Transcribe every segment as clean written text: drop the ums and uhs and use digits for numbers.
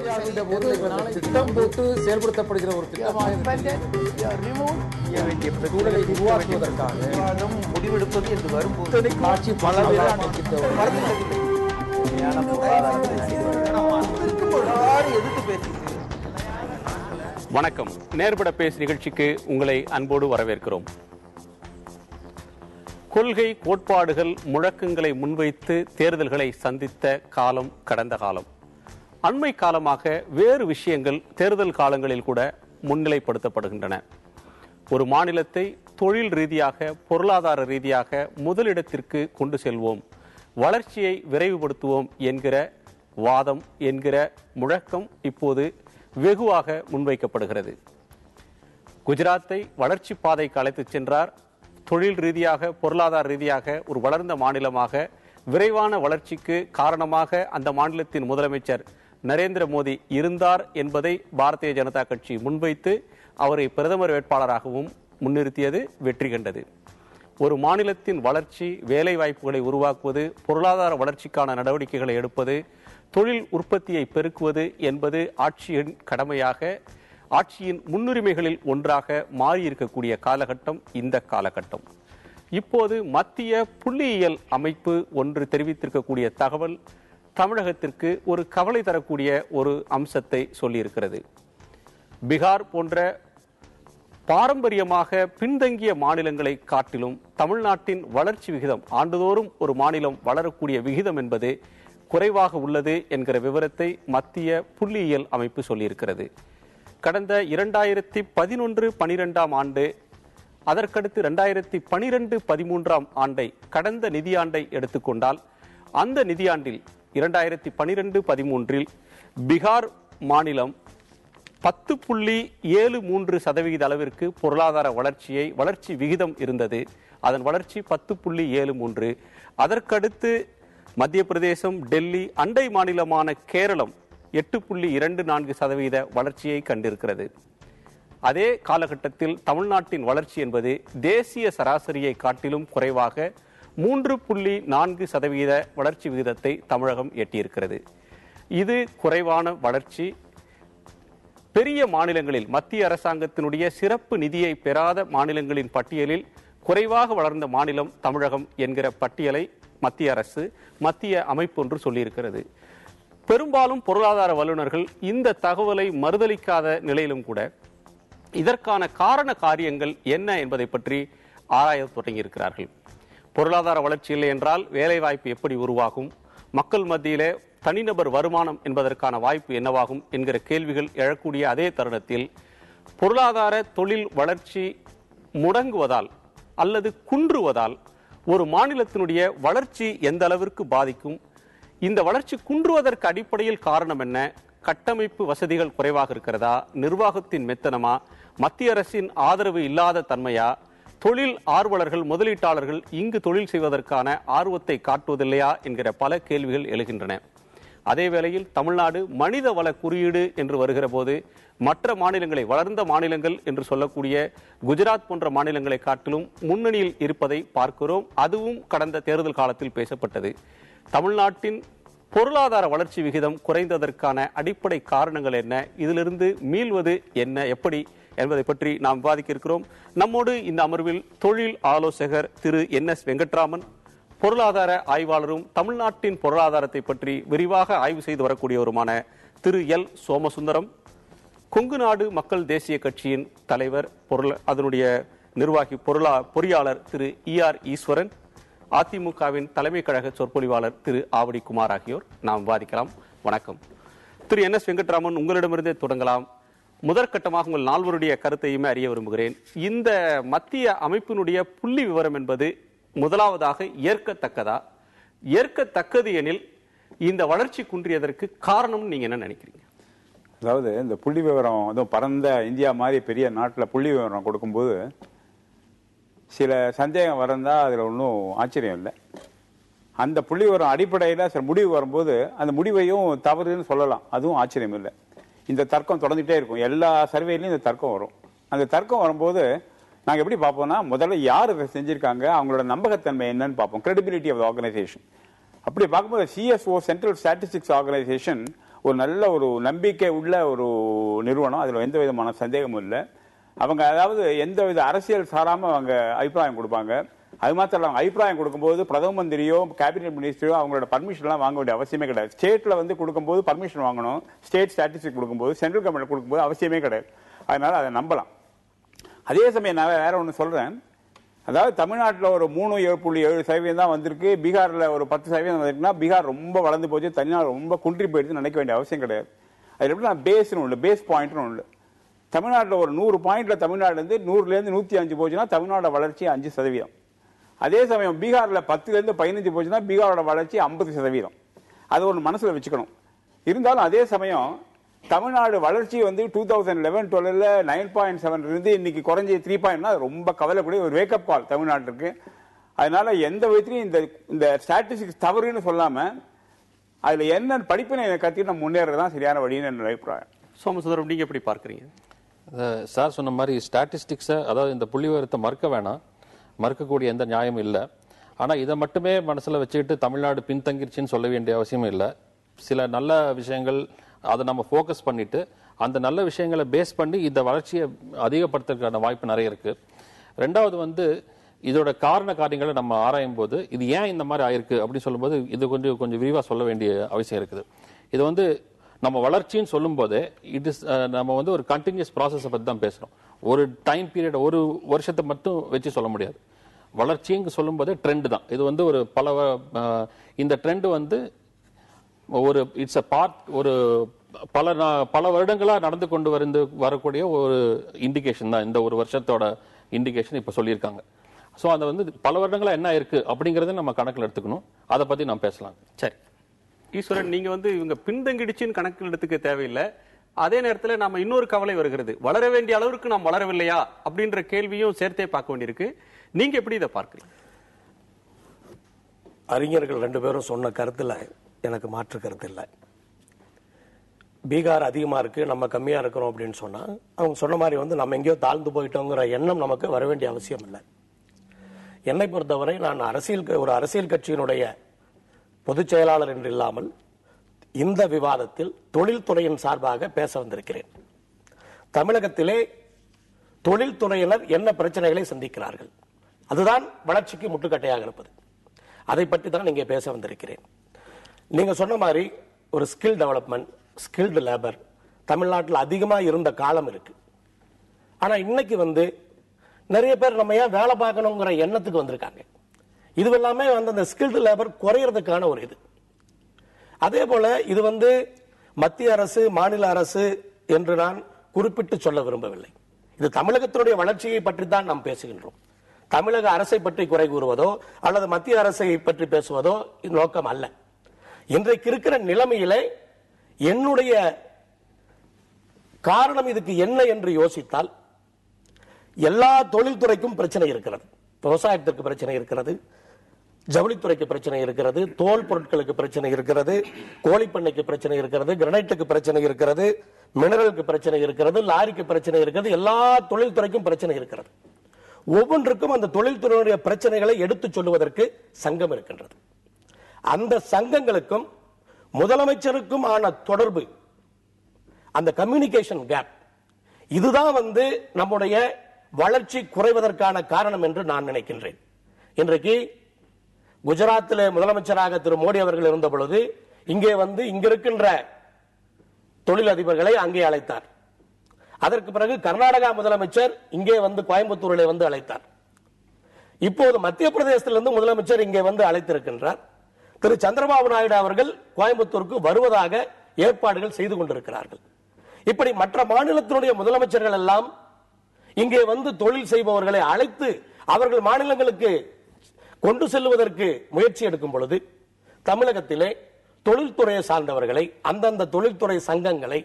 திட்டம் போட்டு செயல்படுத்தப்படுகிற ஒரு சூழலை உருவாக்குவதற்காக முடிவெடுப்பது என்று வரும்போது ஆட்சி எதிர்த்து பேசுகிறேன். வணக்கம். நேர்பட பேசு நிகழ்ச்சிக்கு உங்களை அன்போடு வரவேற்கிறோம். கொள்கை கோட்பாடுகள் முழக்கங்களை முன்வைத்து தேர்தல்களை சந்தித்த காலம் கடந்த காலம். அண்மை காலமாக வேறு விஷயங்கள் தேர்தல் காலங்களில் கூட முன்னிலைப்படுத்தப்படுகின்றன. ஒரு மாநிலத்தை தொழில் ரீதியாக பொருளாதார ரீதியாக முதலிடத்திற்கு கொண்டு செல்வோம், வளர்ச்சியை விரைவுபடுத்துவோம் என்கிற வாதம் என்கிற முழக்கம் இப்போது வெகுவாக முன்வைக்கப்படுகிறது. குஜராத்தை வளர்ச்சி பாதைக்கு அழைத்துச் சென்றார். தொழில் ரீதியாக பொருளாதார ரீதியாக ஒரு வளர்ந்த மாநிலமாக விரைவான வளர்ச்சிக்கு காரணமாக அந்த மாநிலத்தின் முதலமைச்சர் நரேந்திர மோடி இருந்தார் என்பதை பாரதிய ஜனதா கட்சி முன்வைத்து அவரை பிரதமர் வேட்பாளராகவும் முன்னிறுத்தியது வெற்றி கண்டது. ஒரு மாநிலத்தின் வளர்ச்சி, வேலை வாய்ப்புகளை உருவாக்குவது, பொருளாதார வளர்ச்சிக்கான நடவடிக்கைகளை எடுப்பது, தொழில் உற்பத்தியை பெருக்குவது என்பது ஆட்சியின் கடமையாக, ஆட்சியின் முன்னுரிமைகளில் ஒன்றாக மாறியிருக்கக்கூடிய காலகட்டம் இந்த காலகட்டம். இப்போது மத்திய புள்ளியியல் அமைப்பு ஒன்று தெரிவித்திருக்கக்கூடிய தகவல் தமிழகத்திற்கு ஒரு கவலை தரக்கூடிய ஒரு அம்சத்தை சொல்லியிருக்கிறது. பீகார் போன்ற பாரம்பரியமாக பின்தங்கிய மாநிலங்களை காட்டிலும் தமிழ்நாட்டின் வளர்ச்சி விகிதம், ஆண்டுதோறும் ஒரு மாநிலம் வளரக்கூடிய விகிதம் என்பது குறைவாக உள்ளது என்கிற விவரத்தை மத்திய புள்ளியியல் அமைப்பு சொல்லியிருக்கிறது. கடந்த 2011-12 ஆண்டு, அதற்கடுத்து 2012-13 ஆண்டை, கடந்த நிதியாண்டை எடுத்துக்கொண்டால் அந்த நிதியாண்டில் 2012-13 பீகார் மாநிலம் 10.73% அளவிற்கு பொருளாதார வளர்ச்சி விகிதம் இருந்தது. அதன் வளர்ச்சி 10.73. அதற்கடுத்து மத்திய பிரதேசம், டெல்லி, அண்டை மாநிலமான கேரளம் 8.24% வளர்ச்சியை கண்டிருக்கிறது. அதே காலகட்டத்தில் தமிழ்நாட்டின் வளர்ச்சி என்பது தேசிய சராசரியை காட்டிலும் குறைவாக 3.4% வளர்ச்சி விகிதத்தை தமிழகம் எட்டியிருக்கிறது. இது குறைவான வளர்ச்சி. பெரிய மாநிலங்களில் மத்திய அரசாங்கத்தினுடைய சிறப்பு நிதியை பெறாத மாநிலங்களின் பட்டியலில் குறைவாக வளர்ந்த மாநிலம் தமிழகம் என்கிற பட்டியலை மத்திய அரசு, மத்திய அமைப்பு ஒன்று சொல்லியிருக்கிறது. பெரும்பாலும் பொருளாதார வல்லுநர்கள் இந்த தகவலை மறுதலிக்காத நிலையிலும் கூட இதற்கான காரண காரியங்கள் என்ன என்பதை பற்றி ஆராய தொடங்கியிருக்கிறார்கள். பொருளாதார வளர்ச்சி இல்லை என்றால் வேலைவாய்ப்பு எப்படி உருவாகும், மக்கள் மத்தியிலே தனிநபர் வருமானம் என்பதற்கான வாய்ப்பு என்னவாகும் என்கிற கேள்விகள் எழக்கூடிய அதே தருணத்தில் பொருளாதார தொழில் வளர்ச்சி முடங்குவதால் அல்லது குன்றுவதால் ஒரு மாநிலத்தினுடைய வளர்ச்சி எந்த அளவிற்கு பாதிக்கும், இந்த வளர்ச்சி குன்றுவதற்கு அடிப்படையில் காரணம் என்ன, கட்டமைப்பு வசதிகள் குறைவாக இருக்கிறதா, நிர்வாகத்தின் மெத்தனமா, மத்திய அரசின் ஆதரவு இல்லாத தன்மையா, தொழில் ஆர்வலர்கள் முதலீட்டாளர்கள் இங்கு தொழில் செய்வதற்கான ஆர்வத்தை காட்டுவதில்லையா என்கிற பல கேள்விகள் எழுகின்றன. அதே வேளையில் தமிழ்நாடு மனித வள குறியீடு என்று வருகிற போது மற்ற மாநிலங்களை, வளர்ந்த மாநிலங்கள் என்று சொல்லக்கூடிய குஜராத் போன்ற மாநிலங்களை காட்டிலும் முன்னணியில் இருப்பதை பார்க்கிறோம். அதுவும் கடந்த தேர்தல் காலத்தில் பேசப்பட்டது. தமிழ்நாட்டின் பொருளாதார வளர்ச்சி விகிதம் குறைந்ததற்கான அடிப்படை காரணங்கள் என்ன, இதிலிருந்து மீள்வது என்ன, எப்படி என்பதை பற்றி நாம் விவாதிக்க இருக்கிறோம். நம்மோடு இந்த அமர்வில் தொழில் ஆலோசகர் திரு NS வெங்கட்ராமன், பொருளாதார ஆய்வாளரும் தமிழ்நாட்டின் பொருளாதாரத்தை பற்றி விரிவாக ஆய்வு செய்து வரக்கூடியவருமான திரு L சோமசுந்தரம், கொங்கு நாடு மக்கள் தேசிய கட்சியின் தலைவர், அதனுடைய நிர்வாகி பொறியாளர் திரு ER ஈஸ்வரன், அதிமுகவின் தலைமை கழக சொற்பொழிவாளர் திரு ஆவடி குமார் ஆகியோர் நாம் விவாதிக்கலாம். வணக்கம். திரு NS வெங்கட்ராமன், உங்களிடமிருந்தே தொடங்கலாம். முதற்கட்டமாக உங்கள் நால்வருடைய கருத்தையுமே அறிய விரும்புகிறேன். இந்த மத்திய அமைப்பினுடைய புள்ளி விவரம் என்பது முதலாவதாக ஏற்கத்தக்கதா? ஏற்கத்தக்கது எனில் இந்த வளர்ச்சி குன்றியதற்கு காரணம் நீங்க என்ன நினைக்கிறீங்க? அதாவது இந்த புள்ளி விவரம், அதுவும் பரந்த இந்தியா மாதிரி பெரிய நாட்டில் புள்ளி விவரம் கொடுக்கும்போது சில சந்தேகம் வரந்தா அதில் ஒன்றும் ஆச்சரியம் இல்லை. அந்த புள்ளி விவரம் அடிப்படையில் சில முடிவு வரும்போது அந்த முடிவையும் தவறுன்னு சொல்லலாம், அதுவும் ஆச்சரியம் இல்லை. இந்த தர்க்கம் தொடர்ந்துட்டே இருக்கும். எல்லா சர்வேலையும் இந்த தர்க்கம் வரும். அந்த தர்க்கம் வரும்போது நாங்கள் எப்படி பார்ப்போம்னா, முதல்ல யார் இதை செஞ்சிருக்காங்க, அவங்களோட நம்பகத்தன்மை என்னன்னு பார்ப்போம், கிரெடிபிலிட்டி ஆஃப் த ஆர்கனைசேஷன். அப்படி பார்க்கும்போது CSO, சென்ட்ரல் ஸ்டாட்டிஸ்டிக்ஸ் ஆர்கனைசேஷன், ஒரு நல்ல ஒரு நம்பிக்கை உள்ள ஒரு நிறுவனம், அதில் எந்த விதமான சந்தேகமும் இல்லை. அவங்க அதாவது எந்த வித அரசியல் சாராமல் அவங்க அபிப்பிராயம் கொடுப்பாங்க. அது மாத்திரம் அவங்க அபிப்பிராயம் கொடுக்கும்போது பிரதம மந்திரியோ கேபினெட் மினிஸ்டரோ அவங்களோட பர்மிஷன்லாம் வாங்க வேண்டிய அவசியமே கிடையாது. ஸ்டேட்ல வந்து கொடுக்கும்போது பர்மிஷன் வாங்கணும், ஸ்டேட் ஸ்டாட்டிஸ்டிக் கொடுக்கும்போது, சென்ட்ரல் கவர்மெண்ட் கொடுக்கும்போது அவசியமே கிடையாது. அதனால அதை நம்பலாம். அதே சமயம் நான் வேற ஒன்று சொல்றேன். அதாவது தமிழ்நாட்டில் ஒரு 3.7% தான் வந்திருக்கு, பீகார்ல ஒரு 10% வந்திருக்குன்னா பீகார் ரொம்ப வளர்ந்து போச்சு, தமிழ்நாடு ரொம்ப குன்றி போயிடுச்சு நினைக்க வேண்டிய அவசியம் கிடையாது. அது எப்படி நான் பேஸ்னு ஒன்று, பேஸ் பாயிண்ட்னு ஒன்று. தமிழ்நாட்டில் ஒரு 100 பாயிண்ட்ல தமிழ்நாடு வந்து 100லேருந்து 105 போச்சுன்னா தமிழ்நாடு வளர்ச்சி 5%. அதே சமயம் பீகார்ல 10லேருந்து 15 போச்சுன்னா பீகாரோட வளர்ச்சி 50%. அது ஒன்று மனசுல வச்சுக்கணும். இருந்தாலும் அதே சமயம் தமிழ்நாடு வளர்ச்சி வந்து 2011-12 9.7 இருந்து இன்னைக்கு குறைஞ்சி 3.0 ரொம்ப கவலைக்கூடிய ஒரு வேக்கப் கால் தமிழ்நாட்டுக்கு. அதனால எந்த விதத்திலையும் இந்த ஸ்டாட்டிஸ்டிக்ஸ் தவறுன்னு சொல்லாம அதுல என்ன படிப்பினை கத்தி நம்ம முன்னேறதான் சரியான வழின்னு என்னோட அபிப்பிராயம். சோமசுந்தரம், நீங்க எப்படி பார்க்கறீங்க? சார் சொன்ன மாதிரி ஸ்டாட்டிஸ்டிக்ஸை, அதாவது இந்த புள்ளி விவரத்தை மறுக்க வேணாம், மறுக்கக்கூடிய எந்த நியாயமும் இல்லை. ஆனால் இதை மட்டுமே மனசில் வச்சுக்கிட்டு தமிழ்நாடு பின்தங்கிருச்சுன்னு சொல்ல வேண்டிய அவசியமும் இல்லை. சில நல்ல விஷயங்கள் அதை நம்ம ஃபோக்கஸ் பண்ணிட்டு அந்த நல்ல விஷயங்களை பேஸ் பண்ணி இந்த வளர்ச்சியை அதிகப்படுத்துறதுக்கான வாய்ப்பு நிறைய இருக்கு. ரெண்டாவது வந்து இதோட காரண காரியங்களை நம்ம ஆராயும் போது இது ஏன் இந்த மாதிரி ஆயிருக்கு அப்படின்னு சொல்லும்போது இது கொஞ்சம் விரிவாக சொல்ல வேண்டிய அவசியம் இருக்குது. இது வந்து நம்ம வளர்ச்சின்னு சொல்லும் போதே நம்ம வந்து ஒரு கண்டினியூஸ் ப்ராசஸை பற்றி தான் பேசுகிறோம். ஒரு டைம் பீரியட், ஒரு வருஷத்தை மட்டும் வச்சு சொல்ல முடியாது. வளர்ச்சின்னு சொல்லும் போதே ட்ரெண்ட் தான். இது வந்து ஒரு இந்த ட்ரெண்ட் வந்து ஒரு இட்ஸ் அ பார்ட், ஒரு பல வருடங்களாக நடந்து கொண்டு வரக்கூடிய ஒரு இண்டிகேஷன் தான் இந்த ஒரு வருஷத்தோட இண்டிகேஷன் இப்போ சொல்லியிருக்காங்க. ஸோ அதை வந்து பல வருடங்களா என்ன இருக்கு அப்படிங்கறத நம்ம கணக்கில் எடுத்துக்கணும். அதை பத்தி நாம் பேசலாம். சரி ஈஸ்வரன், நீங்க வந்து இவங்க பின்தங்கிடுச்சின்னு கணக்கில் எடுத்துக்க தேவையில்லை. அதே நேரத்தில் நம்ம இன்னொரு கவலை வருகிறது, வளர வேண்டிய அளவுக்கு நாம் வளரவில்லையா அப்படின்ற கேள்வியும் சேர்த்தே பார்க்க வேண்டியிருக்கு. நீங்க எப்படி இதை பார்க்கிறீங்க? அறிஞர்கள் 2 பேரும் சொன்ன கருத்துல எனக்கு மாற்று கருத்து இல்லை. பீகார் அதிகமா இருக்கு, நம்ம கம்மியா இருக்கிறோம் அப்படின்னு சொன்னா அவங்க சொன்ன மாதிரி வந்து நம்ம எங்கேயோ தாழ்ந்து போயிட்டோங்கிற எண்ணம் நமக்கு வர வேண்டிய அவசியம் இல்லை. என்னை பொறுத்தவரை நான் ஒரு அரசியல் கட்சியினுடைய பொதுச் செயலாளர் என்று இல்லாமல் இந்த விவாதத்தில் தொழில்துறையின் சார்பாக பேச வந்திருக்கிறேன். தமிழகத்திலே தொழில்துறையினர் என்ன பிரச்சனைகளை சந்திக்கிறார்கள், அதுதான் வளர்ச்சிக்கு முட்டுக்கட்டையாக இருப்பது. அதை பற்றி தான் இங்கே பேச வந்திருக்கிறேன். நீங்க சொன்ன மாதிரி ஒரு ஸ்கில் டெவலப்மெண்ட், ஸ்கில்டு லேபர் தமிழ்நாட்டில் அதிகமாக இருந்த காலம் இருக்கு. ஆனா இன்னைக்கு வந்து நிறைய பேர் நம்ம ஏன் வேலை பார்க்கணுங்கிற எண்ணத்துக்கு வந்திருக்காங்க. இதுவெல்லாமே வந்து அந்த ஸ்கில்டு லேபர் குறையறதுக்கான ஒரு இது. அதே போல இது வந்து மத்திய அரசு மாநில அரசு என்று நான் குறிப்பிட்டு சொல்ல விரும்பவில்லை. இது தமிழகத்தினுடைய வளர்ச்சியை பற்றி தான் நாம் பேசுகின்றோம். தமிழக அரசை பற்றி குறை கூறுவதோ அல்லது மத்திய அரசை பற்றி பேசுவதோ இது நோக்கம் அல்ல. இன்றைக்கு இருக்கிற நிலைமையிலே என்னுடைய காரணம் இதுக்கு என்ன என்று யோசித்தால் எல்லா தொழில்துறைக்கும் பிரச்சனை இருக்கிறது. விவசாயத்திற்கு பிரச்சனை இருக்கிறது, ஜவுளித்துறைக்கு பிரச்சனை இருக்கிறது, தோல் பொருட்களுக்கு பிரச்சனை இருக்கிறது, கோழிப்பண்ணைக்கு பிரச்சனை இருக்கிறது, கிரனைட்டுக்கு பிரச்சனை இருக்கிறது, மினரலுக்கு பிரச்சனை இருக்கிறது, லாரிக்கு பிரச்சனை இருக்கிறது, எல்லா தொழில்துறைக்கும் பிரச்சனை இருக்கிறது. ஒவ்வொன்றுக்கும் அந்த தொழில்துறையுடைய பிரச்சனைகளை எடுத்து சொல்லுவதற்கு சங்கம் இருக்கின்றது. அந்த சங்கங்களுக்கும் முதலமைச்சருக்கும் ஆன தொடர்பு, அந்த கம்யூனிகேஷன் கேப், இதுதான் வந்து நம்முடைய வளர்ச்சி குறைவதற்கான காரணம் என்று நான் நினைக்கின்றேன். இன்றைக்கு குஜராத்தில் முதலமைச்சராக திரு மோடி அவர்கள் இருந்த பொழுது இங்கே வந்து இங்க இருக்கின்ற தொழிலதிபர்களை அங்கே அழைத்தார். அதற்கு பிறகு கர்நாடகா முதலமைச்சர் இங்கே வந்து கோயம்புத்தூரில் வந்து அழைத்தார். இப்போது மத்திய பிரதேசத்திலிருந்து முதலமைச்சர் இங்கே வந்து அழைத்திருக்கின்றார். திரு சந்திரபாபு நாயுடு அவர்கள் கோயம்புத்தூருக்கு வருவதாக ஏற்பாடுகள் செய்து கொண்டிருக்கிறார்கள். இப்படி மற்ற மாநிலத்தினுடைய முதலமைச்சர்கள் எல்லாம் இங்கே வந்து தொழில் செய்பவர்களை அழைத்து அவர்கள் மாநிலங்களுக்கு கொண்டு செல்வதற்கு முயற்சி எடுக்கும் பொழுது தமிழகத்திலே தொழில்துறையை சார்ந்தவர்களை, அந்தந்த தொழில்துறை சங்கங்களை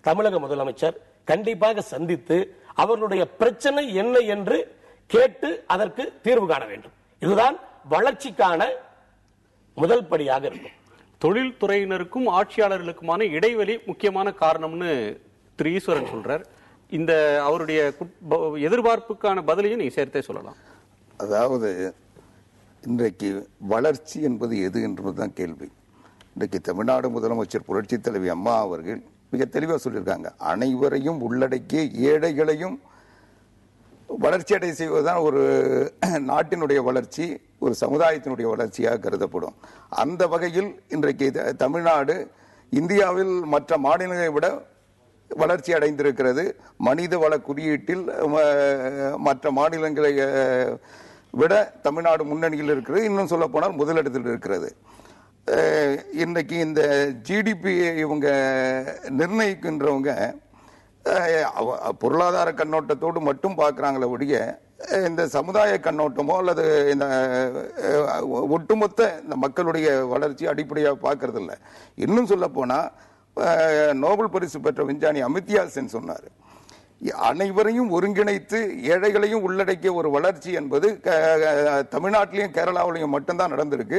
தமிழக முதலமைச்சர் கண்டிப்பாக சந்தித்து அவர்களுடைய பிரச்சனை என்ன என்று கேட்டு அதற்கு தீர்வு காண வேண்டும். இதுதான் வளர்ச்சிக்கான முதல் படியாக இருக்கும். தொழில்துறையினருக்கும் ஆட்சியாளர்களுக்குமான இடைவெளி முக்கியமான காரணம்னு திரு ஈஸ்வரன் சொல்றார். இந்த அவருடைய எதிர்பார்ப்புக்கான பதிலையும் நீங்க சேர்த்தே சொல்லலாம். அதாவது இன்றைக்கு வளர்ச்சி என்பது எது என்பதுதான் கேள்வி. இன்றைக்கு தமிழ்நாடு முதலமைச்சர் புரட்சி தலைவி அம்மா அவர்கள் மிக தெளிவாக சொல்லியிருக்காங்க, அனைவரையும் உள்ளடக்கிய ஏழைகளையும் வளர்ச்சி அடை செய்வதுதான் ஒரு நாட்டினுடைய வளர்ச்சி, ஒரு சமுதாயத்தினுடைய வளர்ச்சியாக கருதப்படும். அந்த வகையில் இன்றைக்கு தமிழ்நாடு இந்தியாவில் மற்ற மாநிலங்களை விட வளர்ச்சி அடைந்திருக்கிறது. மனித வள குறியீட்டில் மற்ற மாநிலங்களை விட தமிழ்நாடு முன்னணியில் இருக்கிறது. இன்னும் சொல்ல போனால் முதலிடத்தில் இருக்கிறது. இன்னைக்கு இந்த ஜிடிபி இவங்க நிர்ணயிக்கின்றவங்க பொருளாதார கண்ணோட்டத்தோடு மட்டும் பார்க்கிறாங்களே ஒழிய இந்த சமுதாய கண்ணோட்டமோ அல்லது இந்த ஒட்டுமொத்த இந்த மக்களுடைய வளர்ச்சி அடிப்படையாக பார்க்கறது இல்லை. இன்னும் சொல்ல போனா நோபல் பரிசு பெற்ற விஞ்ஞானி அமித்யா சென் சொன்னார், அனைவரையும் ஒருங்கிணைத்து ஏழைகளையும் உள்ளடக்கிய ஒரு வளர்ச்சி என்பது தமிழ்நாட்டிலையும் கேரளாவிலையும் மட்டும்தான் நடந்திருக்கு.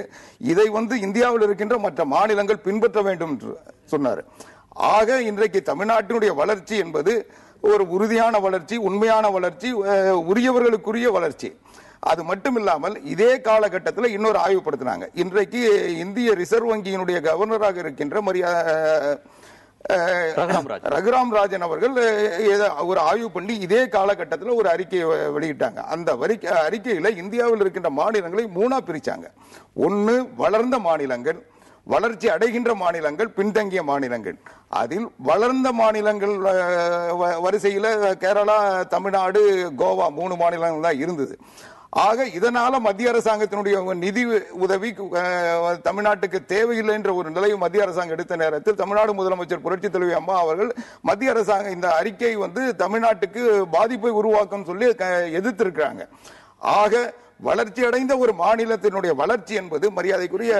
இதை இந்தியாவில் இருக்கின்ற மற்ற மாநிலங்கள் பின்பற்ற வேண்டும் என்று சொன்னார். ஆக இன்றைக்கு தமிழ்நாட்டினுடைய வளர்ச்சி என்பது ஒரு உறுதியான வளர்ச்சி, உண்மையான வளர்ச்சி, உரியவர்களுக்குரிய வளர்ச்சி. அது மட்டும் இல்லாமல் இதே காலகட்டத்தில் இன்னொரு ஆய்வுப்படுத்தினாங்க. இன்றைக்கு இந்திய ரிசர்வ் வங்கியினுடைய கவர்னராக இருக்கின்ற ரகுராம் ராஜன் அவர்கள் ஒரு ஆய்வு பண்ணி இதே காலகட்டத்தில் ஒரு அறிக்கையை வெளியிட்டாங்க. அந்த அறிக்கையில இந்தியாவில் இருக்கின்ற மாநிலங்களை 3ஆ பிரிச்சாங்க. ஒன்னு வளர்ந்த மாநிலங்கள், வளர்ச்சி அடைகின்ற மாநிலங்கள், பின்தங்கிய மாநிலங்கள். அதில் வளர்ந்த மாநிலங்கள் வரிசையில் கேரளா, தமிழ்நாடு, கோவா 3 மாநிலங்கள் தான் இருந்தது. ஆக இதனால மத்திய அரசாங்கத்தினுடைய நிதி உதவி தமிழ்நாட்டுக்கு தேவையில்லை என்ற ஒரு நிலையை மத்திய அரசாங்கம் எடுத்த நேரத்தில் தமிழ்நாடு முதலமைச்சர் புரட்சி தலைவி அம்மா அவர்கள் மத்திய அரசாங்கம் இந்த அறிக்கை வளர்ச்சிக்கு பாதிப்பை உருவாக்கும் சொல்லி எதிர்த்திருக்கிறாங்க. ஆக வளர்ச்சி அடைந்த ஒரு மாநிலத்தினுடைய வளர்ச்சி என்பது மரியாதைக்குரிய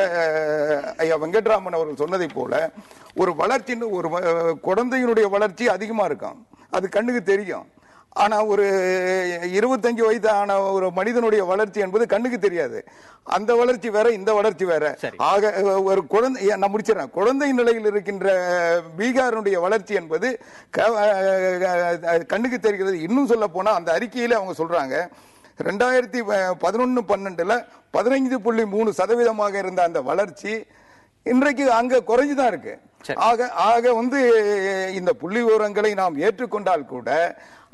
ஐயா வெங்கட்ராமன் அவர்கள் சொன்னதை போல ஒரு வளர்ச்சி, ஒரு குழந்தையினுடைய வளர்ச்சி அதிகமா இருக்கும், அது கண்ணுக்கு தெரியும். ஆனா ஒரு 25 வயதான ஒரு மனிதனுடைய வளர்ச்சி என்பது கண்ணுக்கு தெரியாது. அந்த வளர்ச்சி வேற, இந்த வளர்ச்சி வேற. ஆக ஒரு குழந்தை, நான் முடிச்சிடறேன், குழந்தை நிலையில் இருக்கின்ற பீகாருடைய வளர்ச்சி என்பது கண்ணுக்கு தெரிகிறது. இன்னும் சொல்ல போனா அந்த அறிக்கையில அவங்க சொல்றாங்க, 2011-12 15.3% இருந்த அந்த வளர்ச்சி இன்றைக்கு அங்க குறைஞ்சுதான் இருக்கு. ஆக இந்த புள்ளி விவரங்களை நாம் ஏற்றுக்கொண்டால் கூட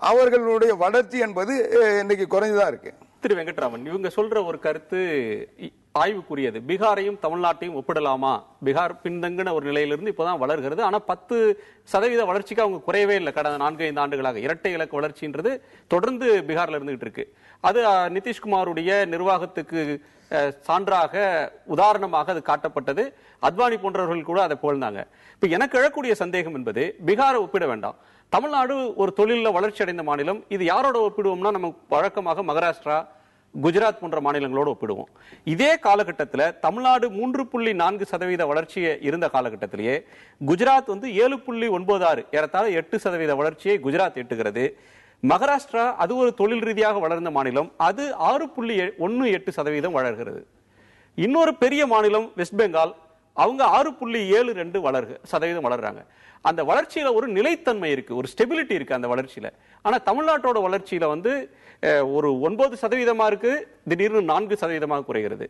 அவர்களுடைய வளர்ச்சி என்பது இன்னைக்கு குறைஞ்சுதான் இருக்கு. திரு வெங்கட்ராமன், இவங்க சொல்ற ஒரு கருத்து ஆய்வுக்குரியது. பீகாரையும் தமிழ்நாட்டையும் ஒப்பிடலாமா? பீகார் பின்தங்கின ஒரு நிலையிலிருந்து இப்பதான் வளர்கிறது. ஆனா 10% வளர்ச்சிக்கு அவங்க குறையவே இல்லை. கடந்த 4-5 ஆண்டுகளாக இரட்டை இலக்க வளர்ச்சின்றது தொடர்ந்து பீகார்ல இருந்துகிட்டு இருக்கு. அது நிதிஷ்குமாருடைய நிர்வாகத்துக்கு சான்றாக, உதாரணமாக அது காட்டப்பட்டது. அத்வானி போன்றவர்கள் கூட அதை புகழ்ந்தாங்க. இப்ப எனக்கு எழக்கூடிய சந்தேகம் என்பது, பீகாரை ஒப்பிட வேண்டாம், தமிழ்நாடு ஒரு தொழில வளர்ச்சி அடைந்த மாநிலம். இது யாரோட ஒப்பிடுவோம்னா நம்ம வழக்கமாக மகாராஷ்டிரா, குஜராத் போன்ற மாநிலங்களோடு ஒப்பிடுவோம். இதே காலகட்டத்தில் தமிழ்நாடு 3.4% வளர்ச்சி இருந்த காலகட்டத்திலேயே குஜராத் 7.96, ஏறத்தாழ 8% வளர்ச்சியை குஜராத் எட்டுகிறது. மகாராஷ்டிரா, அது ஒரு தொழில் ரீதியாக வளர்ந்த மாநிலம், அது 6.18% வளர்கிறது. இன்னொரு பெரிய மாநிலம் வெஸ்ட் பெங்கால், அவங்க 6.72% வளர்றாங்க. அந்த வளர்ச்சியில ஒரு நிலைத்தன்மை இருக்கு, ஒரு ஸ்டெபிலிட்டி இருக்கு அந்த வளர்ச்சியில. ஆனா தமிழ்நாட்டோட வளர்ச்சியில ஒரு 9% இருக்கு, திடீர்னு 4% குறைகிறது.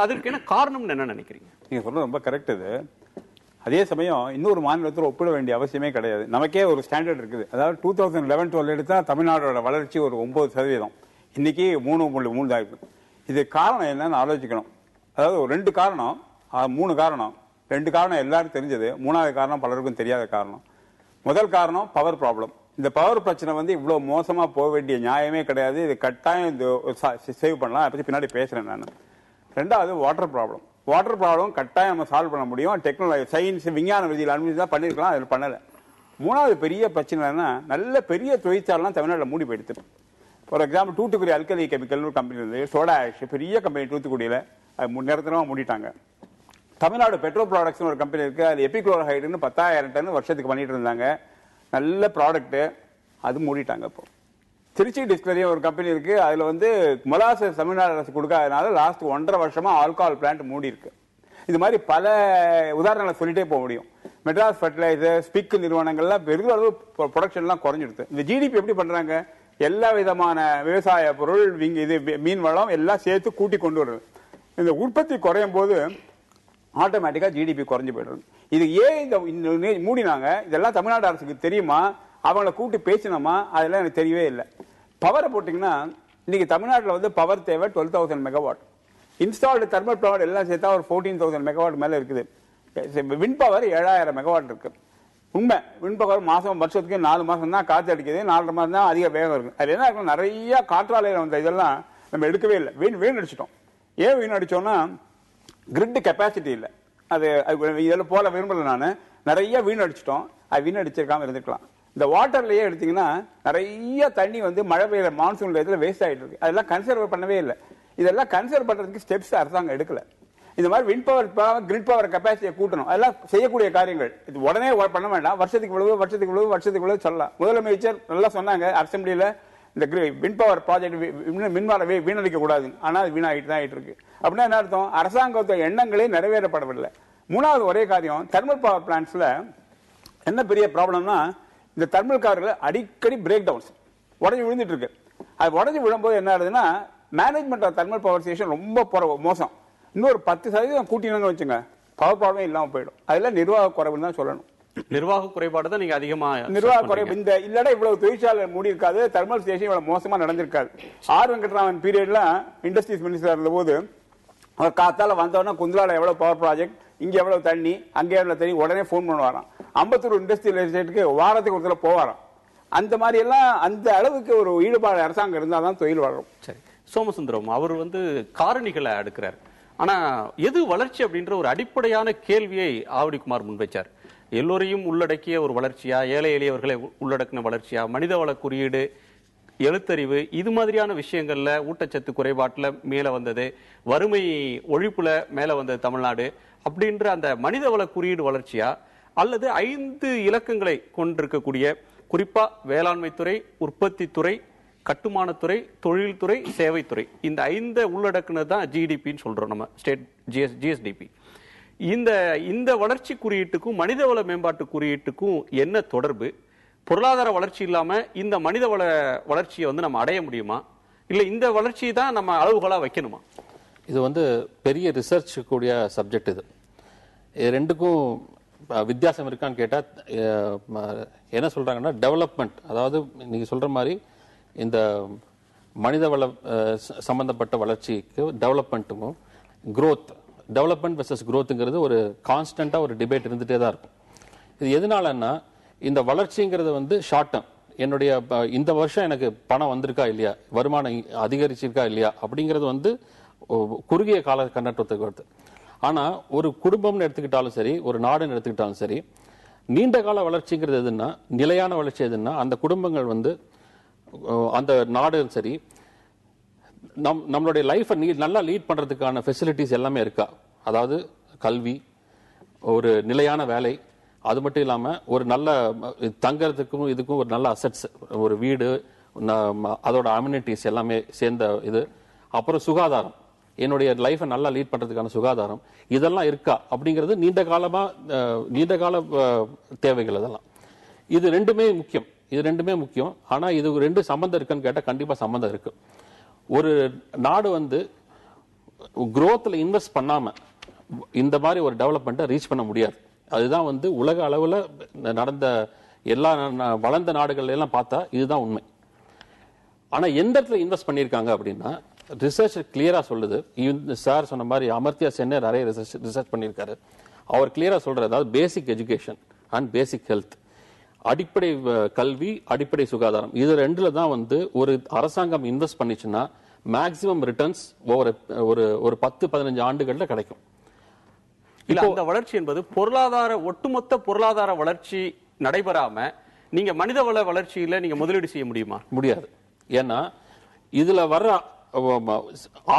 அதற்கு என்ன காரணம் என்ன நினைக்கிறீங்க? நீங்க சொல்றது ரொம்ப கரெக்ட். இது அதே சமயம் இன்னொரு மாநிலத்தில் ஒப்பிட வேண்டிய அவசியமே கிடையாது. நமக்கே ஒரு ஸ்டாண்டர்ட் இருக்குது. அதாவது 2011-12 எடுத்தா தமிழ்நாடோட வளர்ச்சி ஒரு 9%, இன்னைக்கு 3.3 தான் இருக்கு. இது காரணம் என்னன்னு ஆலோசிக்கணும். அதாவது ஒரு 2 காரணம், 3 காரணம். 2 காரணம் எல்லாரும் தெரிஞ்சது, 3வது காரணம் பலருக்கும் தெரியாத காரணம். முதல் காரணம் பவர் ப்ராப்ளம். இந்த பவர் பிரச்சனை இவ்வளவு மோசமா போக வேண்டிய நியாயமே கிடையாது. இது கட்டாயம் சேவ் பண்ணலாம், அதை பத்தி பின்னாடி பேசுறேன் நான். 2வது வாட்டர் ப்ராப்ளம். வாட்டர் ப்ராப்ளம் கட்டாயம் நம்ம சால்வ் பண்ண முடியும். டெக்னாலஜி, சயின்ஸ், விஞ்ஞான விதியில் அனுமதி தான் பண்ணிருக்கலாம், அதில் பண்ணல. 3வது பெரிய பிரச்சனை, நல்ல பெரிய தொழிற்சாலாம் தமிழ்நாட்டில் மூடி போயிடுது. For example Thoothukudi alkali chemical company இருந்து சோடா ஆஷ், பெரிய கம்பெனி தூத்துக்குடியில், அது நேரத்தினமா மூடிட்டாங்க. தமிழ்நாடு பெட்ரோ ப்ராடக்ட்ஸ் ஒரு கம்பெனி இருக்கு, அது எபிக்ளோரைடுன்னு 10,000 டன் வருஷத்துக்கு பண்ணிட்டு இருந்தாங்க, நல்ல ப்ராடக்ட், அது மூடிட்டாங்க. இப்போ திருச்சி டிஸ்டிலரி ஒரு கம்பெனி இருக்கு, அதுல மொலாசஸ் தமிழ்நாடு அரசு கொடுக்காதனால லாஸ்ட் 1.5 வருஷமா ஆல்கஹால் பிளான்ட் மூடி இருக்கு. இது மாதிரி பல உதாரணங்களை சொல்லிட்டே போக முடியும். மெட்ராஸ் ஃபர்டிலைசர், ஸ்பிக் நிறுவனங்கள்லாம் பெரிய அளவு ப்ரொடக்ஷன்லாம் குறைஞ்சிடுது. இந்த ஜிடிபி எப்படி பண்றாங்க, எல்லா விதமான விவசாய பொருள், மீன் வளம் எல்லாம் சேர்த்து கூட்டி கொண்டு வருது. இந்த உற்பத்தி குறையும் போது ஆட்டோமேட்டிக்கா ஜிடிபி குறைஞ்சு போயிடுறது. இது ஏன் இந்த மூடினாங்க, இதெல்லாம் தமிழ்நாடு அரசுக்கு தெரியுமா, அவங்கள கூப்பிட்டு பேசினோமா, அதெல்லாம் எனக்கு தெரியவே இல்லை. பவரை போட்டீங்கன்னா இன்னைக்கு தமிழ்நாட்டில் வந்து பவர் தேவை 12,000 மெகாவாட். இன்ஸ்டால்டு தெர்மல் பவர் எல்லாம் சேர்த்தா ஒரு 14,000 மெகாவாட் மேல இருக்குது. விண்ட் பவர் 7,000 மெகாவாட் இருக்கு. உண்மை, விண்ட் பவர் வருஷத்துக்கு 4 மாசம் தான் காத்து அடிக்குது, 4.5 மாசம் தான் அதிக வேகம் இருக்கு. அது என்ன இருக்கும், நிறைய காற்றாலையில வந்த இதெல்லாம் நம்ம எடுக்கவே இல்லை, வீணடிச்சிட்டோம். ஏன் வீணடிச்சோம்னா கிரிட் கெப்பாசிட்டி இல்லை. அது இதெல்லாம் போல விரும்பல, நான் நிறைய வீணடிச்சிட்டோம். அது வீணடிச்சிருக்காம இருந்துக்கலாம். இந்த வாட்டர்லயே எடுத்தீங்கன்னா நிறைய தண்ணி வந்து மழை பெய்யுற மான்சூன் டயத்துல வேஸ்ட் ஆயிட்டு இருக்கு. அதெல்லாம் கன்சர்வ் பண்ணவே இல்லை. இதெல்லாம் கன்சர்வ் பண்றதுக்கு ஸ்டெப்ஸ் அரசாங்கம் எடுக்கல. இந்த மாதிரி விண்ட் பவர், கிரிட் பவர் கெப்பாசிட்டியை கூட்டணும். அதெல்லாம் செய்யக்கூடிய காரியங்கள். இது உடனே பண்ண வேண்டாம். வருஷத்துக்கு இவ்வளவு சொல்லலாம். முதலமைச்சர் நல்லா சொன்னாங்க அசம்பிளியில, இந்த விண்ட் பவர் ப்ராஜெக்ட் மின்வார வீணடிக்க கூடாது. ஆனா அது வீணாகிட்டு தான் ஆயிட்டு இருக்கு. அப்படின்னா என்ன அர்த்தம், அரசாங்கத்தோட எண்ணங்களே நிறைவேறப்படவில்லை. மூணாவது ஒரே காரியம், தெர்மல் பவர் பிளான்ட்ஸ்ல என்ன பெரிய ப்ராப்ளம்னா, இந்த தெர்மல் கார்கள் அடிக்கடி பிரேக் டவுன்ஸ் உடஞ்சி விழுந்துட்டு இருக்கு. அது உடஞ்சி விழும்போது என்ன ஆகுதுன்னா, management of thermal power station ரொம்ப மோசம். இன்னொரு 10% கூட்டினாங்க வச்சுங்க, பவர் ப்ராப்ளம் இல்லாம போயிடும். அதெல்லாம் நிர்வாக குறைவுன்னு தான் சொல்லணும். நிர்வாக குறைபாடு தான் நீங்க அதிகமா நிர்வாக குறைவு. இந்த இல்லடா இவ்வளவு தொழிற்சாலை மூடி இருக்காது, தெர்மல் ஸ்டேஷன் இவ்வளவு மோசமா நடந்திருக்காது. ஆர் வெங்கட்ராமன் பீரியட்ல இண்டஸ்ட்ரீஸ் மினிஸ்டர் இருந்த போது அவர் காத்தால வந்தோன்னா குந்தலால எவ்வளவு பவர் ப்ராஜெக்ட், இங்க எவ்வளவு தண்ணி, அங்கே எவ்வளவு தண்ணி, உடனே போன் பண்ணுவாராம். 52 இண்டஸ்ட்ரியல் எஸ்டேட்டுக்கு வாரத்துக்கு ஒரு தடவை போவாராம். அந்த மாதிரி எல்லாம் அந்த அளவுக்கு ஒரு ஈடுபாடு அரசாங்கம் இருந்தாதான் தொழில் வளரும். சரி, சோமசுந்தரம் அவர் வந்து காரணிகளை அடுக்கிறார். ஆனா எது வளர்ச்சி அப்படின்ற ஒரு அடிப்படையான கேள்வியை ஆவடிக்குமார் முன்வைச்சார். எல்லோரையும் உள்ளடக்கிய ஒரு வளர்ச்சியா, ஏழை எளியவர்களை உள்ளடக்கின வளர்ச்சியா, மனிதவள குறியீடு, எழுத்தறிவு, இது மாதிரியான விஷயங்கள்ல ஊட்டச்சத்து குறைபாட்டுல மேல வந்தது, வறுமை ஒழிப்புல மேல வந்தது தமிழ்நாடு அப்படின்ற அந்த மனிதவள குறியீடு வளர்ச்சியா, அல்லது 5 இலக்கங்களை கொண்டிருக்கக்கூடிய குறிப்பா வேளாண்மை துறை, உற்பத்தி துறை, கட்டுமானத்துறை, தொழில்துறை, சேவைத்துறை, இந்த 5 உள்ளடக்குனது தான் ஜிடிபின்னு சொல்றோம் நம்ம, ஸ்டேட் ஜிஎஸ்டிபி. இந்த வளர்ச்சி குறியீட்டுக்கும் மனிதவள மேம்பாட்டு குறியீட்டுக்கும் என்ன தொடர்பு? பொருளாதார வளர்ச்சி இல்லாம இந்த மனிதவள வளர்ச்சியை வந்து நம்ம அடைய முடியுமா, இல்ல இந்த வளர்ச்சியை தான் நம்ம அளவுகளா வைக்கணுமா? இது வந்து பெரிய ரிசர்ச் கூடிய சப்ஜெக்ட். இது ரெண்டுக்கும் வித்தியாசம் இருக்கான்னு கேட்டா என்ன சொல்றாங்கன்னா, டெவலப்மெண்ட், அதாவது நீங்க சொல்ற மாதிரி இந்த மனிதவள சம்பந்தப்பட்ட வளர்ச்சிக்கு டெவலப்மெண்ட்டுக்கும் growth, டெவலப்மெண்ட் வெர்சஸ் growthங்கிறது ஒரு கான்ஸ்டன்டா ஒரு டிபேட் இருந்துட்டே தான் இருக்கும். இது எதனாலன்னா, இந்த வளர்ச்சிங்கிறது வந்து ஷார்ட் டர்ம், என்னுடைய இந்த வருஷம் எனக்கு பணம் வந்திருக்கா இல்லையா, வருமானம் அதிகரிச்சிருக்கா இல்லையா அப்படிங்கிறது வந்து குறுகிய கால கண்ணோட்டத்துக்கு வருது. ஆனா ஒரு குடும்பம்னு எடுத்துக்கிட்டாலும் சரி, ஒரு நாடுன்னு எடுத்துக்கிட்டாலும் சரி, நீண்ட கால வளர்ச்சிங்கிறது எதுன்னா, நிலையான வளர்ச்சி எதுன்னா, அந்த குடும்பங்கள் வந்து அந்த நாடு சரி, நம்மளுடைய லைஃபை நல்லா லீட் பண்றதுக்கான ஃபெசிலிட்டிஸ் எல்லாமே இருக்கா, அதாவது கல்வி, ஒரு நிலையான வேலை, அது மட்டும் இல்லாம ஒரு நல்ல தங்கறதுக்கும் இதுக்கும் ஒரு நல்ல அசெட்ஸ், ஒரு வீடு, அதோட அம்யூனிட்டிஸ் எல்லாமே சேர்ந்த இது, அப்புறம் சுகாதாரம், என்னுடைய லைஃபை நல்லா லீட் பண்றதுக்கான சுகாதாரம், இதெல்லாம் இருக்கா அப்படிங்கிறது நீண்ட கால தேவைகள். அதெல்லாம் இது ரெண்டுமே முக்கியம். ஆனா இது 2 சம்பந்தம் இருக்குன்னு கேட்டா கண்டிப்பா சம்பந்தம் இருக்கு. ஒரு நாடு வந்து growthல இன்வெஸ்ட் பண்ணாம இந்த மாதிரி ஒரு டெவலப்மெண்ட்டை ரீச் பண்ண முடியாது. அதுதான் வந்து உலக அளவுல நடந்த எல்லா வளர்ந்த நாடுகள் எல்லாம் பார்த்தா இதுதான் உண்மை. ஆனா எந்த இடத்துல இன்வெஸ்ட் பண்ணியிருக்காங்க அப்படின்னா, ரிசர்ச் கிளியரா சொல்லுது. சார் சொன்ன மாதிரி அமர்த்தியா சென்னை நிறைய ரிசர்ச் பண்ணியிருக்காரு. அவர் கிளியரா சொல்றாரு, அதாவது பேசிக் எஜுகேஷன் அண்ட் பேசிக் ஹெல்த், அடிப்படை கல்வி, அடிப்படை சுகாதாரம், இது 2ல தான் வந்து ஒரு அரசாங்கம் இன்வெஸ்ட் பண்ணிச்சுன்னா மேக்சிமம் ரிட்டர்ன்ஸ் ஒரு 10-15 ஆண்டுகள்ல கிடைக்கும். இல்ல, அந்த வளர்ச்சி என்பது ஒட்டுமொத்த பொருளாதார வளர்ச்சி நடைபெறாம நீங்க மனிதவள வளர்ச்சியில நீங்க முதலீடு செய்ய முடியுமா? முடியாது. ஏன்னா இதுல வர்ற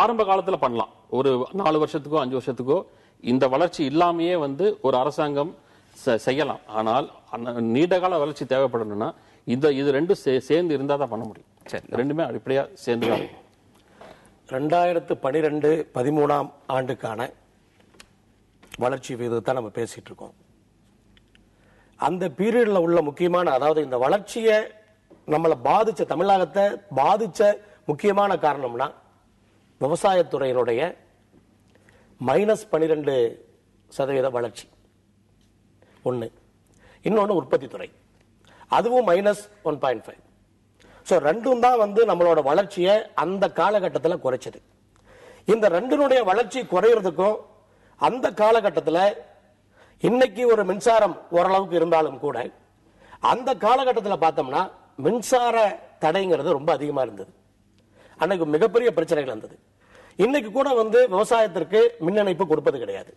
ஆரம்ப காலத்துல பண்ணலாம், ஒரு 4 வருஷத்துக்கோ 5 வருஷத்துக்கோ இந்த வளர்ச்சி இல்லாமையே வந்து ஒரு அரசாங்கம் செய்யலாம். ஆனால் நீண்ட கால வளர்ச்சி தேவைப்படணும்னா இது 2 சேர்ந்து இருந்தா தான் பண்ண முடியும். சரி, 2மே அடிப்படையா சேர்ந்து தான். 2012-13 ஆண்டுக்கான வளர்ச்சி விகிதத்தை நம்ம பேசிட்டு இருக்கோம். அந்த பீரியட்ல உள்ள முக்கியமான, அதாவது இந்த வளர்ச்சியை நம்மளை பாதிச்ச, தமிழகத்தை பாதிச்ச முக்கியமான காரணம்னா விவசாயத்துறையினுடைய -12 சதவீத வளர்ச்சி ஒன்று. இன்னொன்று உற்பத்தி துறை, அதுவும் -1.5. ஸோ ரெண்டும் தான் வந்து நம்மளோட வளர்ச்சியை அந்த காலகட்டத்தில் குறைச்சது. இந்த ரெண்டினுடைய வளர்ச்சி குறையிறதுக்கும் அந்த காலகட்டத்தில் இன்னைக்கு ஒரு மின்சாரம் ஓரளவுக்கு இருந்தாலும் கூட அந்த காலகட்டத்தில் பார்த்தோம்னா மின்சார தடைங்கிறது ரொம்ப அதிகமாக இருந்தது. அன்னைக்கு மிகப்பெரிய பிரச்சனைகள் இருந்தது. இன்னைக்கு கூட வந்து விவசாயத்திற்கு மின் இணைப்பு கொடுப்பது கிடையாது.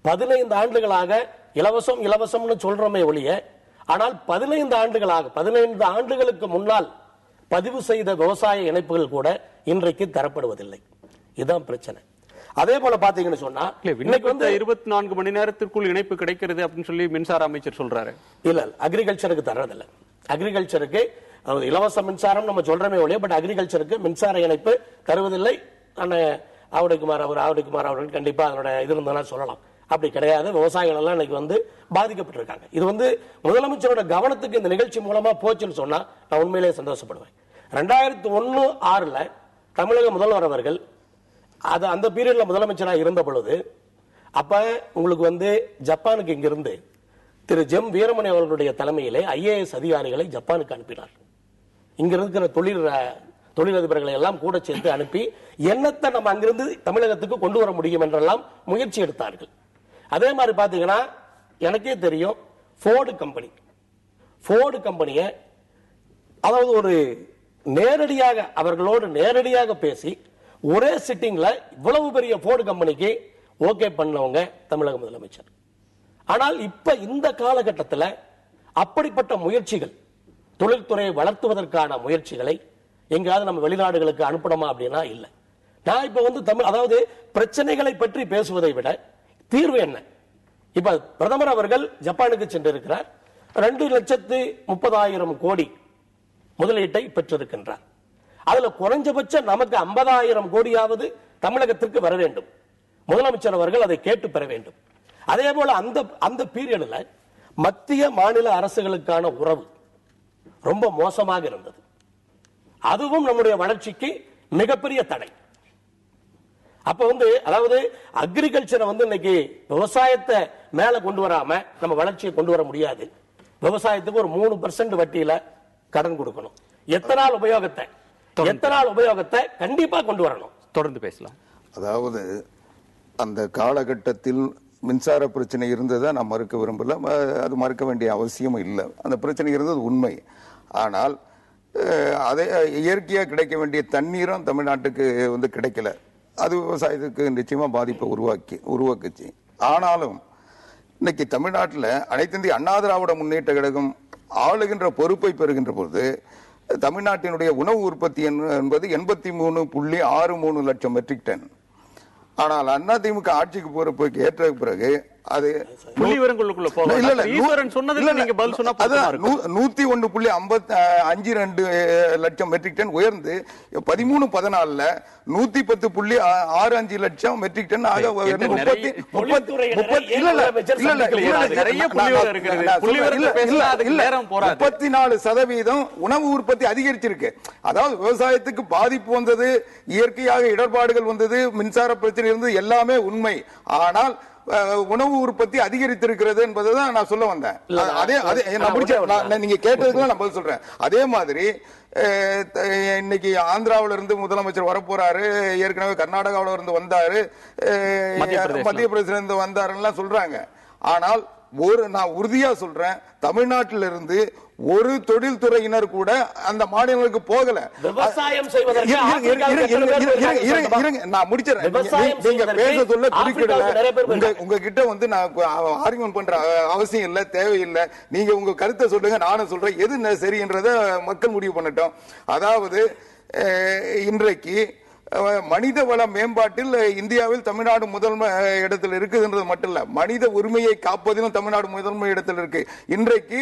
15 ஆண்டுகளாக இலவசம் இலவசம்னு சொல்றோமே ஒழிய, ஆனால் 15 ஆண்டுகளுக்கு முன்னால் பதிவு செய்த விவசாய இணைப்புகள் கூட இன்றைக்கு தரப்படுவதில்லை. இதுதான் பிரச்சனை. அதே போல பாத்தீங்கன்னு சொன்னா இன்னைக்கு வந்து 24 மணி நேரத்திற்குள் இணைப்பு கிடைக்கிறது அப்படின்னு சொல்லி மின்சார அமைச்சர் சொல்றாரு. இல்ல, அக்ரிகல்ச்சருக்கு தர்றதில்ல. அக்ரிகல்ச்சருக்கு இலவச மின்சாரம் நம்ம சொல்றமே ஒழிய, பட் அக்ரிகல்ச்சருக்கு மின்சார இணைப்பு தருவதில்லை. ஆவடிக்குமார் அவர்கள் கண்டிப்பா அதனோட இது இருந்தா சொல்லலாம். அப்படி கிடையாது. விவசாயிகள் எல்லாம் இன்னைக்கு வந்து பாதிக்கப்பட்டிருக்காங்க. இது வந்து முதலமைச்சரோட கவனத்துக்கு இந்த நிகழ்ச்சி மூலமா போச்சுன்னு சொன்னா நான் உண்மையிலேயே சந்தோஷப்படுவேன். 2001-6 தமிழக முதல்வர் அவர்கள் அந்த பீரியட்ல முதலமைச்சராக இருந்த பொழுது, அப்ப உங்களுக்கு வந்து ஜப்பானுக்கு இங்கிருந்து திரு ஜெம் வீரமணி அவர்களுடைய தலைமையிலே IAS அதிகாரிகளை ஜப்பானுக்கு அனுப்பினார். இங்க இருக்கிற தொழிலதிபர்களை எல்லாம் கூட சேர்த்து அனுப்பி என்னத்தை நம்ம அங்கிருந்து தமிழகத்துக்கு கொண்டு வர முடியும் என்றெல்லாம் முயற்சி எடுத்தார்கள். அதே மாதிரி பாத்தீங்கன்னா எனக்கே தெரியும், ஃபோர்டு கம்பெனியை அதாவது ஒரு நேரடியாக அவர்களோடு நேரடியாக பேசி ஒரே சிட்டிங்ல இவ்வளவு பெரிய ஃபோர்டு கம்பெனிக்கு ஓகே பண்ணவங்க தமிழக முதலமைச்சர். ஆனால் இப்ப இந்த காலகட்டத்தில் அப்படிப்பட்ட முயற்சிகள், தொழில்துறையை வளர்த்துவதற்கான முயற்சிகளை எங்காவது நம்ம வெளிநாடுகளுக்கு அனுப்பணுமா அப்படின்னா இல்ல. நான் இப்ப வந்து அதாவது பிரச்சனைகளை பற்றி பேசுவதை விட தீர்வு என்ன? இப்ப பிரதமர் அவர்கள் ஜப்பானுக்கு சென்றிருக்கிறார். 2,30,000 கோடி முதலீட்டை பெற்றிருக்கின்றார். அதுல குறைஞ்சபட்சம் நமக்கு 50,000 கோடியாவது தமிழகத்திற்கு வர வேண்டும். முதலமைச்சர் அவர்கள் அதை கேட்டு பெற வேண்டும். அதே போல அந்த பீரியட்ல மத்திய மாநில அரசுகளுக்கான உறவு ரொம்ப மோசமாக இருந்தது. அதுவும் நம்முடைய வளர்ச்சிக்கு மிகப்பெரிய தடை. அப்ப வந்து அதாவது அக்ரிகல்ச்சரை வந்து இன்னைக்கு விவசாயத்தை மேல கொண்டு வராம நம்ம வளர்ச்சியை கொண்டு வர முடியாது. விவசாயத்துக்கு ஒரு 3% வட்டியில கடன் கொடுக்கணும். எத்தனால் உபயோகத்தை கண்டிப்பா கொண்டு வரணும். தொடர்ந்து பேசலாம். அதாவது அந்த காலகட்டத்தில் மின்சார பிரச்சனை இருந்ததை நான் மறுக்க விரும்பல. அது மறுக்க வேண்டிய அவசியம் இல்லை. அந்த பிரச்சனை இருந்தது உண்மை. ஆனால் அதே இயற்கையாக கிடைக்க வேண்டிய தண்ணீரும் தமிழ்நாட்டுக்கு வந்து கிடைக்கல. அது விவசாயத்துக்கு நிச்சயமா பாதிப்பை உருவாக்குச்சு. ஆனாலும் இன்னைக்கு தமிழ்நாட்டில் அனைத்து இந்திய அண்ணா திராவிட முன்னேற்ற கழகம் ஆளுகின்ற பொறுப்பை பெறுகின்ற போது தமிழ்நாட்டினுடைய உணவு உற்பத்தி என்பது 83.63 லட்சம் மெட்ரிக் டன். ஆனால் அதிமுக ஆட்சிக்கு பொறுப்புக்கு ஏற்ற பிறகு அது 101.52 லட்சம் மெட்ரிக் டன் உயர்ந்து 13-14 110.65 லட்சம் மெட்ரிக் டன் ஆக 34% உணவு உற்பத்தி அதிகரிச்சிருக்கு. அதாவது விவசாயத்துக்கு பாதிப்பு வந்தது, இயற்கையாக இடர்பாடுகள் வந்தது, மின்சார பிரச்சனை இருந்தது, எல்லாமே உண்மை. ஆனால் உணவு உற்பத்தி அதிகரித்திருக்கிறது என்பதுதான் நான் சொல்ல வந்தேன். நீங்க கேட்டதுக்கு நான் பதில் சொல்றேன். அதே மாதிரி இன்னைக்கு ஆந்திராவில இருந்து முதலமைச்சர் வரப்போறாரு, ஏற்கனவே கர்நாடகாவில இருந்து வந்தாரு, மத்திய பிரதேச இருந்து வந்தாருன்னு சொல்றாங்க. ஆனால் நான் உறுதியா சொல்றேன், தமிழ்நாட்டிலிருந்து ஒரு தொழில்துறையினர் கூட அந்த மாநிலங்களுக்கு போகல. விவசாயம் செய்வதற்கு நான் முடிச்சிடறேன். நீங்க பேச சொல்ல குறிப்பிடல. உங்ககிட்ட வந்து நான் ஆர்குமெண்ட் பண்ற அவசியம் இல்ல, தேவையில்லை. நீங்க உங்க கருத்தை சொல்லுங்க, நானும் சொல்றேன். எது சரின்றத மக்கள் முடிவு பண்ணட்டும். அதாவது இன்றைக்கு மனித வள மேம்பாட்டில் இந்தியாவில் தமிழ்நாடு முதன்மை இடத்தில் இருக்குதுன்றது மட்டும் இல்ல, மனித உரிமையை காப்பதிலும் தமிழ்நாடு முதன்மை இடத்தில் இருக்கு. இன்றைக்கு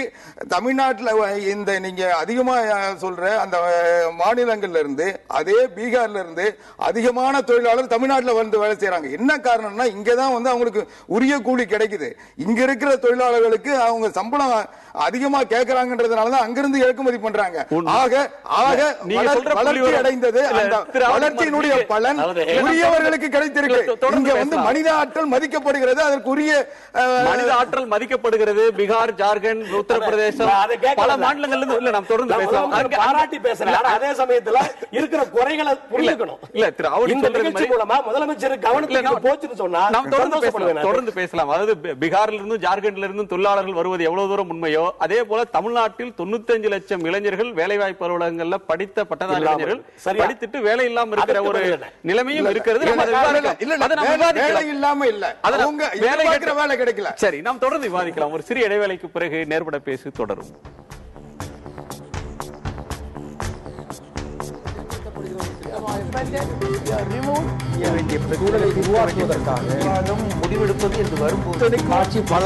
தமிழ்நாட்டில் இந்த நீங்க அதிகமா சொல்ற அந்த மாநிலங்கள்ல இருந்து, அதே பீகார்ல இருந்து அதிகமான தொழிலாளர் தமிழ்நாட்டில் வந்து வேலை செய்யறாங்க. என்ன காரணம்னா இங்கதான் வந்து அவங்களுக்கு உரிய கூலி கிடைக்குது. இங்க இருக்கிற தொழிலாளர்களுக்கு அவங்க சம்பளம் அதிகமா கேட்கறாங்கன்றதுனாலதான் அங்கிருந்து இறக்குமதி பண்றாங்க. ஆக வளர்ச்சி அடைந்தது, அந்த வளர்ச்சியினுடைய பலன் உரியவர்களுக்கு கிடைத்திருக்கு. இங்க வந்து மனித ஆற்றல் மதிக்கப்படுகிறது, அதற்குரிய மனித ஆற்றல் மதிக்கப்படுகிறது. பீகார், ஜார்க்கண்ட், உத்தரப்பிரதேசம் பல மாநிலங்கள்ல இருந்து இல்ல நாம் தொடர்ந்து பேசலாம். பாராட்டி பேசுறேன். அதே சமயத்துல இருக்கிற குறைகளை புரிஞ்சுக்கணும். இல்ல திரு அவரு சொல்றது மூலமா முதலமைச்சர் கவனத்துக்கு போச்சுன்னு சொன்னா நாம் தொடர்ந்து பேசலாம். அதாவது பீகார்ல இருந்தும் ஜார்க்கண்ட்ல இருந்தும் தொழிலாளர்கள் வருவது எவ்வளவு தூரம் உண்மையோ அதே போல தமிழ்நாட்டில் 95 லட்சம் இளைஞர்கள் வேலைவாய்ப்பு அலுவலகங்கள்ல படித்த பட்டதாரி இளைஞர்கள் படித்துட்டு வேலை இல்லாம இருக்கிற ஒரு நிலைமையும் இருக்கிறது. வேலை இல்லாம இல்ல, அவங்க வேலை கிடைக்கல. சரி, நாம் தொடர்ந்து விவாதிக்கலாம். ஒரு சிறிய இடைவேளைக்கு பிறகு நேர்பட பேசி தொடரும். சூழலை உருவாக்குவதற்காக முடிவெடுப்பது என்று வரும்போது ஆட்சி பல